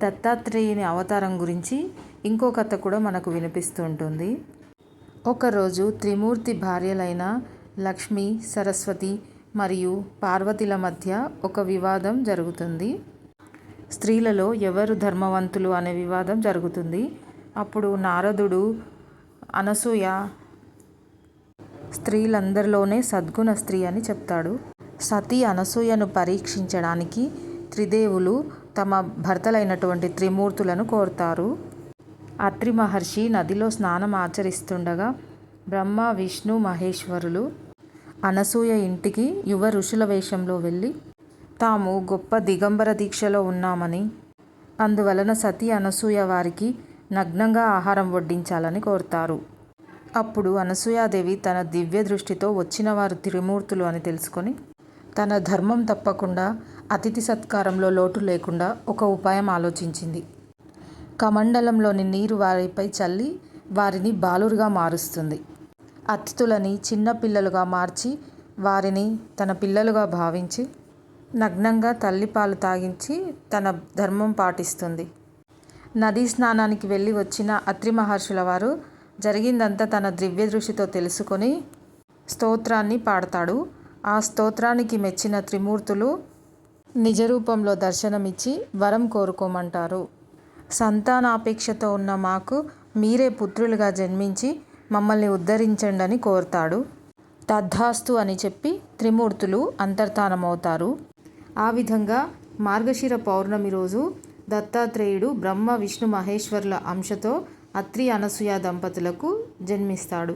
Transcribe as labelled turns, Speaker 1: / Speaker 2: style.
Speaker 1: దత్తాత్రేయుని అవతారం గురించి ఇంకో కథ కూడా మనకు వినిపిస్తూ ఉంటుంది. ఒకరోజు త్రిమూర్తి భార్యలైన లక్ష్మి, సరస్వతి మరియు పార్వతిల మధ్య ఒక వివాదం జరుగుతుంది. స్త్రీలలో ఎవరు ధర్మవంతులు అనే వివాదం జరుగుతుంది. అప్పుడు నారదుడు అనసూయ స్త్రీలందరిలోనే సద్గుణ స్త్రీ అని చెప్తాడు. సతీ అనసూయను పరీక్షించడానికి త్రిదేవులు తమ భర్తలైనటువంటి త్రిమూర్తులను కోరుతారు. అత్రి మహర్షి నదిలో స్నానం ఆచరిస్తుండగా బ్రహ్మ, విష్ణు, మహేశ్వరులు అనసూయ ఇంటికి యువ ఋషుల వేషంలో వెళ్ళి తాము గొప్ప దిగంబర దీక్షలో ఉన్నామని, అందువలన సతీ అనసూయ వారికి నగ్నంగా ఆహారం వడ్డించాలని కోరుతారు. అప్పుడు అనసూయాదేవి తన దివ్య దృష్టితో వచ్చిన వారు త్రిమూర్తులు అని తెలుసుకొని తన ధర్మం తప్పకుండా అతిథి సత్కారంలో లోటు లేకుండా ఒక ఉపాయం ఆలోచించింది. కమండలంలోని నీరు వారిపై చల్లి వారిని బాలురుగా మారుస్తుంది. అతిథులని చిన్న పిల్లలుగా మార్చి వారిని తన పిల్లలుగా భావించి నగ్నంగా తల్లిపాలు తాగించి తన ధర్మం పాటిస్తుంది. నదీ స్నానానికి వెళ్ళి వచ్చిన అత్రి మహర్షుల వారు జరిగిందంతా తన దివ్య దృష్టితో తెలుసుకొని స్తోత్రాన్ని పాడతాడు. ఆ స్తోత్రానికి మెచ్చిన త్రిమూర్తులు నిజరూపంలో దర్శనమిచ్చి వరం కోరుకోమంటారు. సంతానాపేక్షతో ఉన్న మాకు మీరే పుత్రులుగా జన్మించి మమ్మల్ని ఉద్ధరించండి కోరుతాడు. తద్ధాస్తు అని చెప్పి త్రిమూర్తులు అంతర్ధానమవుతారు. ఆ విధంగా మార్గశిర పౌర్ణమి రోజు దత్తాత్రేయుడు బ్రహ్మ, విష్ణు, మహేశ్వరుల అంశతో అత్రి అనసూయ దంపతులకు జన్మిస్తాడు.